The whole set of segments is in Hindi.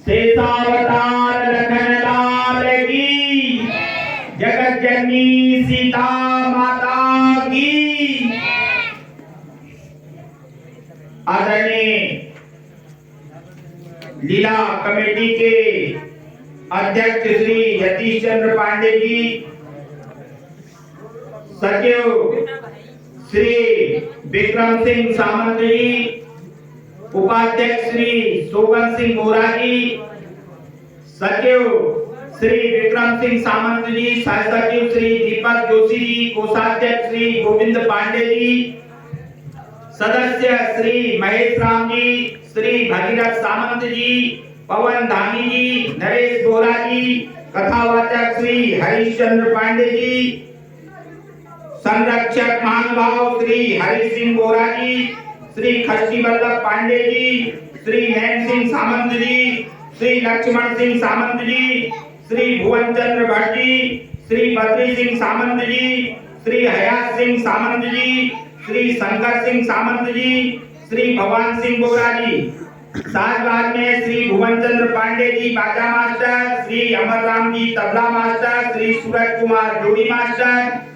शेषावतार लखन लाल की, जगत जननी सीता माता की। आदरणीय लीला कमेटी के अध्यक्ष श्री यतीश चंद्र पांडे जी, सचिव श्री विक्रम सिंह सामंत जी, उपाध्यक्ष श्री शोभन सिंह बोरा जी, सचिव श्री विक्रम सिंह सामंत जी, सह सचिव श्री दीपक जोशी जी, कोषाध्यक्ष श्री गोविंद पांडे जी, सदस्य श्री महेश राम जी, श्री भगीरथ सामंत जी, पवन धामी जी, नरेश बोरा जी, कथावाचक श्री हरिश्चंद्र पांडे जी, संरक्षक महानुभाव श्री हरि सिंह बोरा जी, श्री खष्टी वल्लभ पांडे जी, श्री नैन सिंह सामंत जी, श्री लक्ष्मण सिंह सामंत जी, श्री भुवन चंद्र भट्ट जी, श्री बद्री सिंह सामंत जी, श्री हयात सिंह सामंत जी, श्री शंकर सिंह सामंत जी, श्री भगवान सिंह बोरा जी। साजबाग में श्री भुवन चंद्र पांडे जी बाजा मास्टर, श्री अमर राम जी तबला मास्टर, श्री सूरज कुमार जोड़ी मास्टर,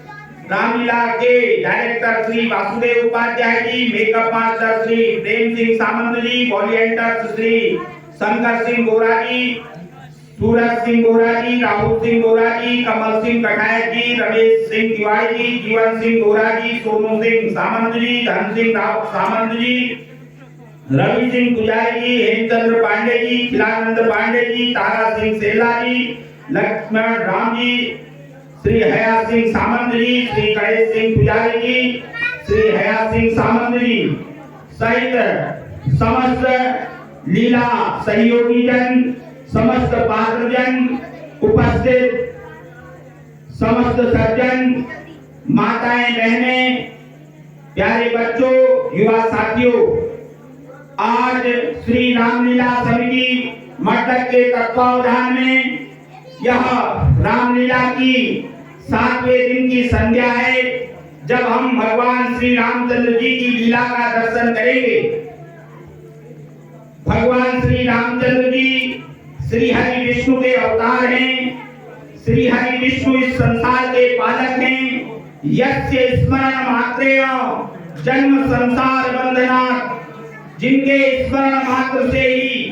रामलीला के director Shri Vasudev Upadhyay ji, makeup master Shri Prem Singh सामंत जी, वॉलियंटर श्री शंकर सिंह बोरा जी, सूरज सिंह बोरा जी, राहुल सिंह बोरा जी, कमल सिंह कठायत जी, रमेश सिंह तिवारी जी, जीवन सिंह बोरा जी, सोनू सिंह सामंत जी, धन सिंह सामंत जी, रवि सिंह पुजारी जी, हेमचंद्र पांडे जी, खिलानंद पांडे जी, तारा सिंह सेला जी, लक्ष्मण राम जी, श्री हयात सिंह सामंत जी, श्री गणेश सिंह पुजारी जी, श्री हयात सिंह सामंत जी सहित समस्त लीला सहयोगी जन, समस्त पात्रजन, उपस्थित समस्त सज्जन, माताएं बहनें, प्यारे बच्चों, युवा साथियों, आज श्री रामलीला समिति मठक के तत्वावधान में यह रामलीला की 7वें दिन की संध्या है, जब हम भगवान श्री रामचंद्र जी की लीला का दर्शन करेंगे। भगवान श्री रामचंद्र जी श्री हरि विष्णु के अवतार हैं। श्री हरि विष्णु इस संसार के पालक हैं। यस्य स्मरण मात्रेण जन्म संसार बंधनात्, जिनके स्मरण मात्र से ही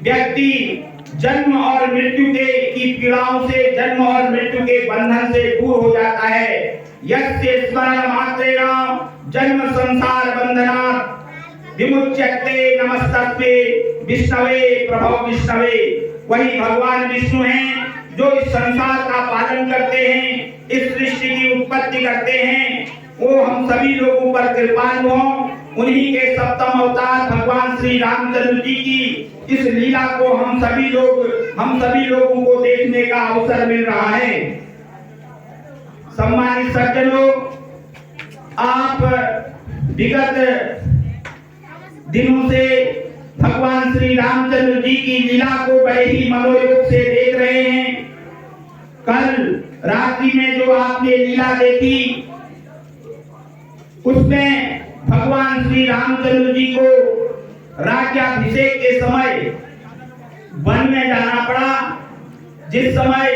व्यक्ति जन्म और मृत्यु की पीड़ाओं से, जन्म और मृत्यु के बंधन से दूर हो जाता है। यस्य स्मरण मात्रेण जन्म संसार बंधनात् विमुच्यते नमस्तस्मै विष्णवे प्रभो विष्णवे। वही भगवान विष्णु हैं जो इस संसार का पालन करते हैं, इस सृष्टि की उत्पत्ति करते हैं। वो हम सभी लोगों पर कृपालु हों। उन्हीं के सप्तम अवतार भगवान श्री रामचंद्र जी की इस लीला को हम सभी लोगों को देखने का अवसर मिल रहा है। सम्मानित सज्जनों, आप विगत दिनों से भगवान श्री रामचंद्र जी की लीला को बड़े ही मनोयोग से देख रहे हैं। कल रात्रि में जो आपने लीला देखी, उसमें भगवान श्री रामचंद्र जी को राज्याभिषेक के समय वन में जाना पड़ा। जिस समय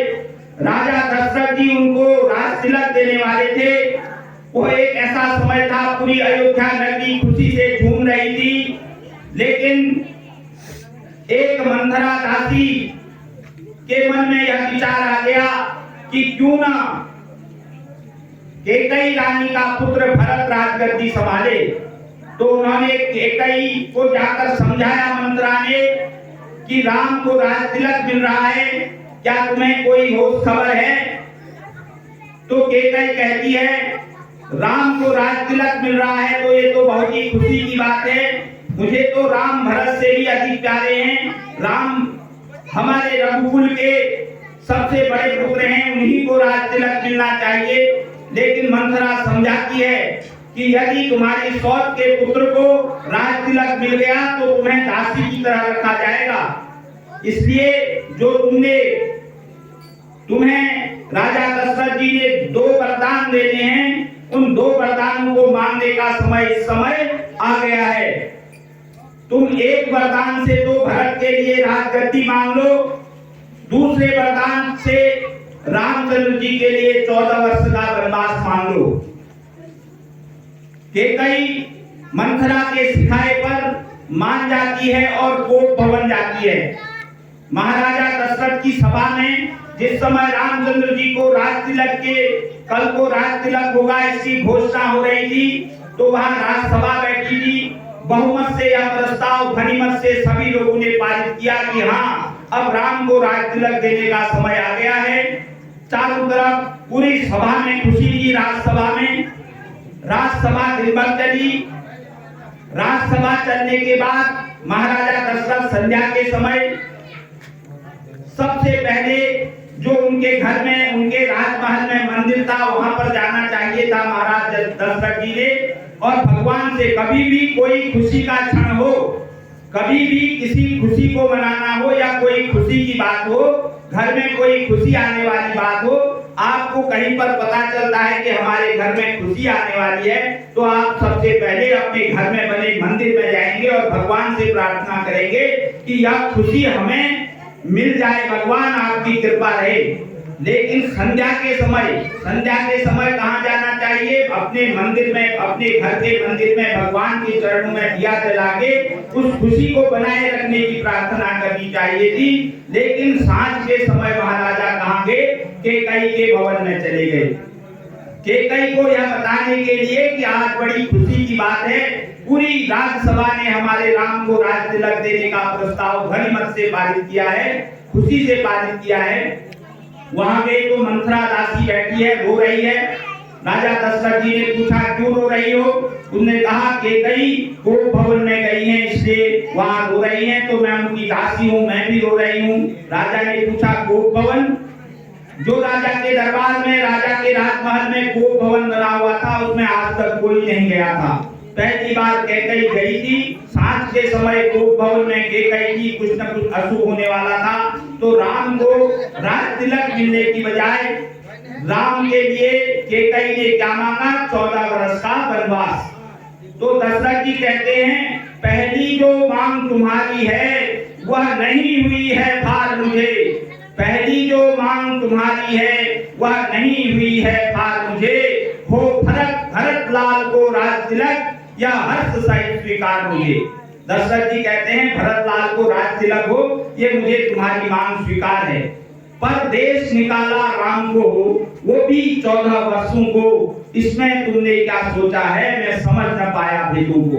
राजा दशरथ जी उनको राज तिलक देने वाले थे, वो एक ऐसा समय था, पूरी अयोध्या नगरी खुशी से झूम रही थी। लेकिन एक मंथरा दासी के मन में यह विचार आ गया कि क्यों ना कैकेयी रानी का पुत्र भरत राजगद्दी संभाले। तो उन्होंने कैकेयी को जाकर समझाया मंत्रा ने कि राम को राज तिलक मिल रहा है, क्या तुम्हें कोई होश खबर है? तो कैकेयी कहती है, राम को राज तिलक मिल रहा है तो ये तो बहुत ही खुशी की बात है। मुझे तो राम भरत से भी अधिक प्यारे हैं। राम हमारे रघुकुल के सबसे बड़े पुत्र हैं, उन्हीं को राज तिलक मिलना चाहिए। लेकिन मंथरा समझाती है कि यदि तुम्हारी सौत के पुत्र को राज तिलक मिल गया तो तुम्हें दासी की तरह रखा जाएगा। इसलिए जो तुम्हें राजा दशरथ जी ने 2 वरदान देने हैं, उन 2 वरदानों को मांगने का समय इस समय आ गया है। तुम एक वरदान से तो भरत के लिए राजगद्दी मांग लो, दूसरे वरदान से रामचंद्र जी के लिए 14 वर्ष का वनवास मांग लो। केकई मंथरा के सिखाए पर मान जाती है और कोप भवन जाती है। महाराजा दशरथ की सभा में जिस समय रामचंद्र जी को राज तिलक के कल को राज तिलक होगा इसकी घोषणा हो रही थी, तो वहां राजसभा बैठी थी। बहुमत से यह प्रस्ताव ध्वनिमत से सभी लोगों ने पारित किया कि हाँ, अब राम को राज तिलक देने का समय आ गया है। चारों तरफ पूरी सभा में खुशी थी। राजसभा दिन भर चली। राजसभा चलने के बाद महाराजा दशरथ संध्या के समय सबसे पहले जो उनके घर में उनके राजमहल में मंदिर था वहां पर जाना चाहिए था महाराज दशरथ जी ने। और भगवान से कभी भी कोई खुशी का क्षण हो, कभी भी किसी खुशी को मनाना हो या कोई खुशी की बात हो, घर में कोई खुशी आने वाली बात हो, आपको कहीं पर पता चलता है कि हमारे घर में खुशी आने वाली है, तो आप सबसे पहले अपने घर में बने मंदिर में जाएंगे और भगवान से प्रार्थना करेंगे कि यह खुशी हमें मिल जाए, भगवान आपकी कृपा रहे। लेकिन संध्या के समय कहाँ जाना चाहिए? अपने मंदिर में, अपने घर के मंदिर में भगवान के चरणों में दिया जला के उस खुशी को बनाए रखने की प्रार्थना करनी चाहिए थी। लेकिन सांझ के समय महाराजा कहाँ गए? केकई के भवन में चले गए। केकई को यह बताने के लिए कि आज बड़ी खुशी की बात है, पूरी राज्यसभा ने हमारे राम को राज तिलक देने का प्रस्ताव ध्वनिमत से पारित किया है, खुशी से पारित किया है। वहां गए तो मंथरा दासी बैठी है, रो रही है। राजा दशरथ जी ने पूछा क्यों रो रही हो? उन्होंने कहा केकई को भवन में गई हैं इसलिए वहां रो रही हैं, तो मैं उनकी दासी हूँ, मैं भी रो रही हूँ। राजा ने पूछा गोप भवन? जो राजा के दरबार में, राजा के राजमहल में गोप भवन बना हुआ था उसमें आज तक कोई नहीं गया था। पहली बार केकई गई थी। सांझ के समय गोप भवन में केकई की कुछ न कुछ अशुभ होने वाला था, तो राम को राज तिलक मिलने की बजाय राम के लिए केकई ने क्या मांगा? 14 वर्ष का वनवास। तो दशरथ जी कहते हैं पहली जो मांग तुम्हारी है वह नहीं हुई है फार मुझे, पहली जो मांग तुम्हारी है वह नहीं हुई है फार मुझे, हो भरत लाल को राज तिलक या हर्ष सहित स्वीकार मुझे। दशरथ जी कहते हैं भरत लाल को राज तिलक हो, ये मुझे तुम्हारी मांग स्वीकार है। पर देश निकाला राम को हो, वो भी 14 वर्षों को, इसमें तुमने क्या सोचा है? मैं समझ न पाया भेदों को।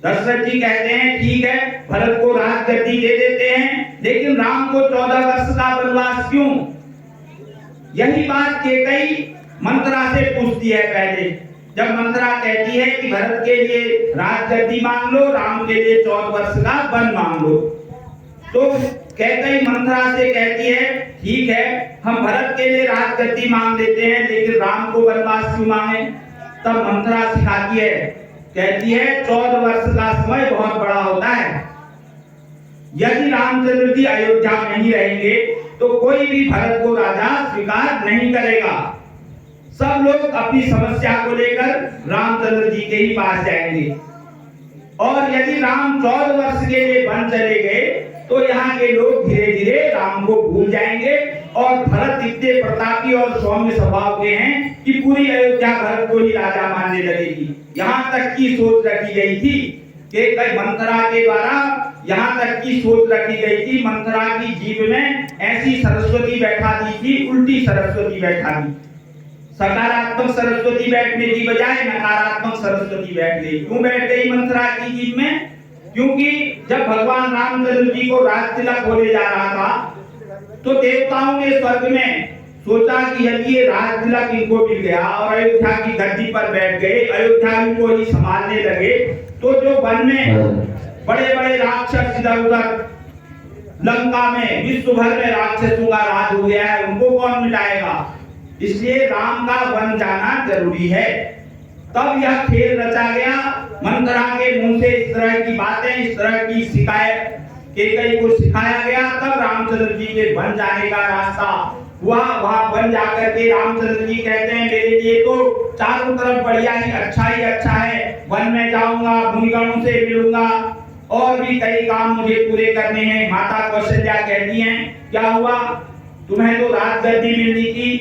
दशरथ जी कहते हैं ठीक है, भरत को राजगद्दी दे देते हैं, लेकिन राम को 14 वर्ष का वनवास क्यों? यही बात केकई मंथरा से पूछती है पहले। जब मंथरा कहती है कि भरत के लिए राजगद्दी मांग लो, राम के लिए 14 वर्ष का वन मांग लो, तो केकई मंथरा से कहती है ठीक है, हम भरत के लिए राजगद्दी मांग लेते हैं, लेकिन राम को वनवास क्यों मांगे? तब मंथरा सिखाती है, कहती है 14 वर्ष का समय बहुत बड़ा होता है। यदि रामचंद्र जी अयोध्या में नहीं रहेंगे तो कोई भी भरत को राजा स्वीकार नहीं करेगा। सब लोग अपनी समस्या को लेकर रामचंद्र जी के ही पास जाएंगे। और यदि राम 14 वर्ष के लिए वन चले गए तो यहाँ के लोग धीरे धीरे राम को भूल जाएंगे और भरत इतने प्रतापी और सौम्य स्वभाव के हैं कि पूरी अयोध्या भरत को ही राजा मानने लगेगी। यहाँ तक की सोच रखी गई थी कि मंथरा के द्वारा, यहाँ तक की सोच रखी गई थी। मंथरा की जीभ में ऐसी सरस्वती बैठा दी थी, उल्टी सरस्वती बैठा दी। सकारात्मक सरस्वती बैठने की बजाय नकारात्मक सरस्वती बैठ गई। क्यों बैठ गई मंथरा की जीभ में? क्योंकि जब भगवान रामचंद्र जी को राज तिलक होने जा रहा था तो देवताओं ने स्वर्ग में सोचा कि यदि ये राज तिलक इनको मिल गया और अयोध्या की गद्दी पर बैठ गए, अयोध्या इनको ही संभालने लगे, तो जो वन में बड़े बड़े राक्षस इधर उधर लंका में विश्व भर में राक्षसों का राज हो गया है, उनको कौन मिटाएगा? इसलिए राम का वन जाना जरूरी है। तब यह खेल रचा गया। मंथरा के मुंह से इस तरह की बातें, इस तरह की शिकायत केकई को सिखाया गया। तब रामचंद्र जी के वन जाने का रास्ता हुआ। वहां वन जाकर के रामचंद्र जी कहते हैं मेरे लिए तो चारों तरफ बढ़िया ही अच्छा है, वन में जाऊंगा, मुनिगणों से मिलूंगा, और भी कई काम मुझे पूरे करने हैं। माता कौशल्या कहती हैं, क्या हुआ, तुम्हें तो राजगद्दी मिलनी थी।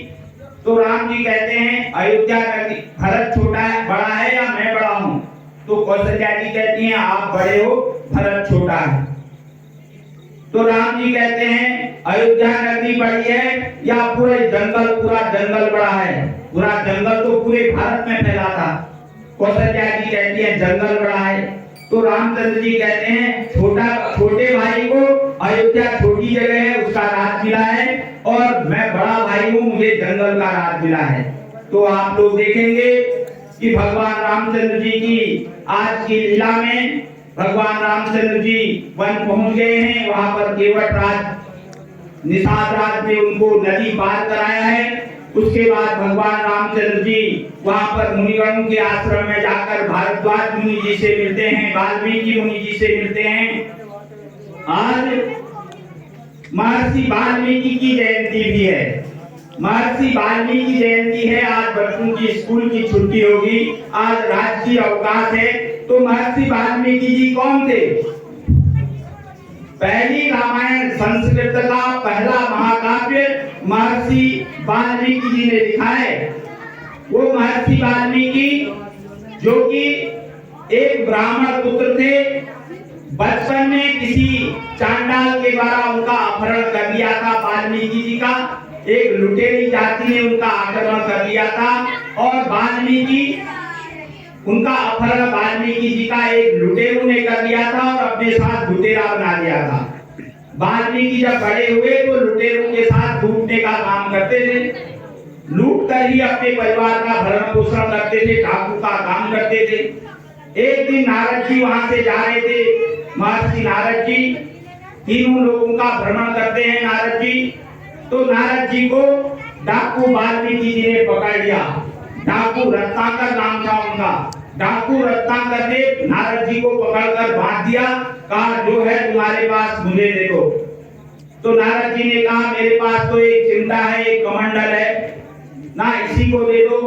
तो राम जी कहते हैं, अयोध्या नगरी, भरत छोटा है, बड़ा है या मैं बड़ा हूं? तो कौशल्या जी कहती हैं, आप बड़े हो, भरत छोटा है। तो राम जी कहते हैं, अयोध्या नगरी बड़ी है या पूरा जंगल बड़ा है? पूरा जंगल तो पूरे भारत में फैला था। कौशल्या जी कहती है, जंगल बड़ा है। तो रामचंद्र जी कहते हैं, छोटे भाई को अयोध्या छोटी जगह है, उसका राज मिला है, और मैं बड़ा भाई हूँ, मुझे जंगल का राज मिला है। तो आप लोग देखेंगे कि भगवान रामचंद्र जी की आज की लीला में भगवान रामचंद्र जी वन पहुंच गए हैं। वहां पर केवट राज, निषाद राज ने उनको नदी पार कराया है। उसके बाद भगवान रामचंद्र जी वहां पर मुनिगणों के आश्रम में जाकर भारद्वाज मुनि जी से मिलते हैं, वाल्मीकि मुनि जी से मिलते हैं। आज महर्षि वाल्मीकि की जयंती भी है। महर्षि वाल्मीकि जयंती है। आज बच्चों की स्कूल की छुट्टी होगी, आज राष्ट्रीय अवकाश है। तो महर्षि वाल्मीकि जी कौन थे? पहली रामायण संस्कृत का पहला महाकाव्य महर्षि वाल्मीकि जी ने लिखा है। वो महर्षि वाल्मीकि जो कि एक ब्राह्मण पुत्र थे, बचपन में किसी चांडाल के द्वारा उनका अपहरण कर लिया था। वाल्मीकि जी का एक लुटेरी जाति ने उनका आक्रमण कर लिया था, और उनका अपहरण वाल्मीकि जी का एक लुटेरू ने कर लिया था और अपने साथ लुटेरा बना लिया था। वाल्मीकि जब बड़े हुए तो लुटेरों के साथ लूटने का काम करते थे, लूट कर ही अपने परिवार का भरण पोषण करते थे, डाकू का काम करते थे। एक दिन नारद जी वहां से जा रहे थे। महर्षि नारद जी तीनों लोगों का भ्रमण करते हैं। नारद जी तो नारद जी को डाकू वाल्मीकि जी ने पकड़ लिया। डाकू रत्नाकर नाम था उनका। डाकू रत्नाकर ने नारद जी को पकड़कर बांध दिया, कहा जो है तुम्हारे पास मुझे दे दो। तो नारद जी ने कहा मेरे पास तो एक चिमटा है, एक कमंडल है ना, इसी को दे दो।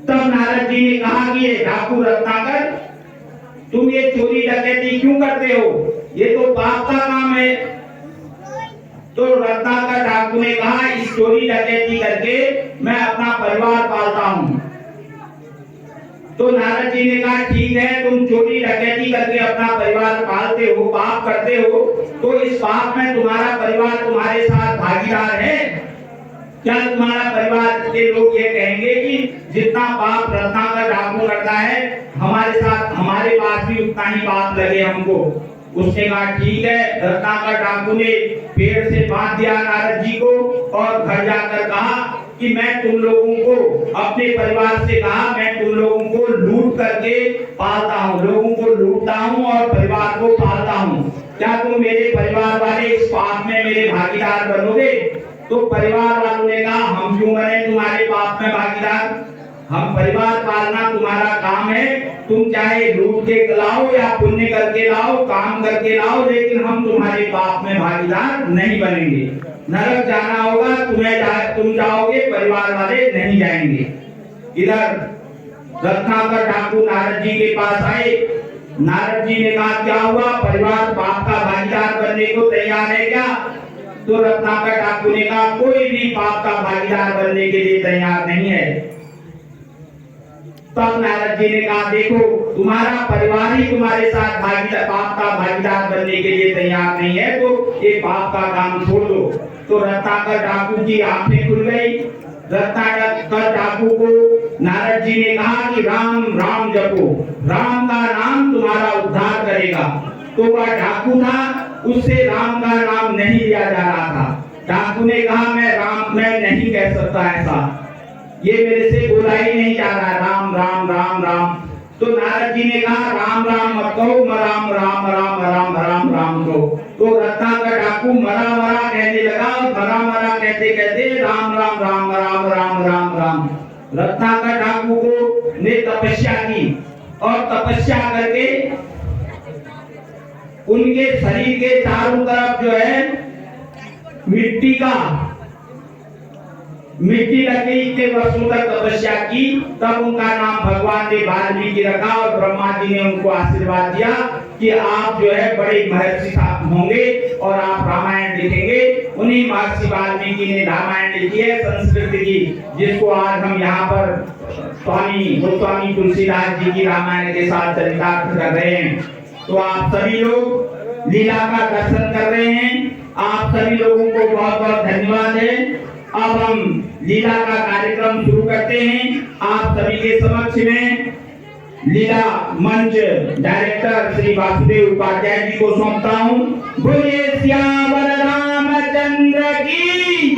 तब नारद जी ने कहा कि ये डाकू रत्नाकर, तुम ये चोरी डकैती क्यों करते हो? ये तो पाप का काम है। तो रत्नाकर डाकू ने कहा इस चोरी डकैती करके मैं अपना परिवार पालता हूँ। तो नारद जी ने कहा ठीक है, तुम चोरी डकैती करके अपना परिवार पालते हो, पाप करते हो, तो इस पाप में तुम्हारा परिवार तुम्हारे साथ भागीदार है क्या? तुम्हारा परिवार के लोग ये कहेंगे कि जितना पाप रत्नाकर डाकू करता है हमारे साथ, हमारे पास भी उतना ही पाप लगे हमको। उसने कहा ठीक है। रत्नाकर डाकू ने पेड़ से बांध दिया नारद जी को और घर जाकर कहा कि मैं तुम लोगों को, अपने परिवार से कहा, मैं तुम लोगों को लूट करके पालता हूँ, लोगों को लूटता हूँ और परिवार को पालता हूँ। क्या तुम मेरे परिवार वाले इस पाप में मेरे भागीदार बनोगे? तो परिवार वालों ने कहा हम क्यों बने तुम्हारे पाप में भागीदार? हम परिवार पालना तुम्हारा काम है, तुम चाहे लूट के लाओ या पुण्य करके लाओ, काम करके लाओ, लेकिन हम तुम्हारे पाप में भागीदार नहीं बनेंगे। नरक जाना होगा तुम जाओगे, परिवार वाले नहीं जाएंगे। इधर रत्नाकर डाकू नारद जी के पास आए। नारद जी ने कहा क्या हुआ, परिवार पाप का भागीदार बनने को तैयार है क्या? तो रत्नाकर डाकू ने कहा कोई भी पाप का भागीदार बनने के लिए तैयार नहीं है। तब नारद जी ने कहा देखो तुम्हारा परिवार ही तुम्हारे साथ पाप का भागीदार बनने के लिए तैयार नहीं है, तो ये पाप का काम छोड़ दो। तो रत्नाकर डाकू की आंखें खुल गई। रत्नाकर डाकू को नारद जी ने कहा कि राम राम जपो, राम का नाम तुम्हारा उद्धार करेगा। तो वह डाकू था, उससे राम का नाम नहीं लिया जा रहा था। डाकू ने कहा मैं नहीं कह सकता ऐसा, ये मेरे से बोला ही नहीं जा रहा, राम राम राम राम। तो नारद जी ने कहा राम राम मत कहो, राम राम राम राम राम राम कहो। तो रत्नाकर डाकू मरा मरा कहने लगा, मरा मरा कहते कहते राम राम राम राम राम राम राम। रत्नाकर डाकू को ने तपस्या की और तपस्या करके उनके शरीर के चारों तरफ जो है मिट्टी का मिट्टी लगी इतने वर्षों तक तपस्या की, तब उनका नाम भगवान ने वाल्मीकि रखा और ब्रह्मा जी ने उनको आशीर्वाद दिया कि आप जो है बड़े महर्षि होंगे और आप रामायण लिखेंगे। उन्हीं महर्षि वाल्मीकि ने रामायण लिखी है संस्कृत की, जिसको आज हम यहाँ पर स्वामी गोस्वामी तुलसीदास जी की रामायण के साथ चरितार्थ कर रहे हैं। तो आप सभी लोग लीला का दर्शन कर रहे हैं, आप सभी लोगों को बहुत बहुत धन्यवाद है। अब हम लीला का कार्यक्रम शुरू करते हैं। आप सभी के समक्ष में लीला मंच डायरेक्टर श्री वासुदेव उपाध्याय जी को सौंपता हूँ। बोलिए सियावर रामचंद्र की।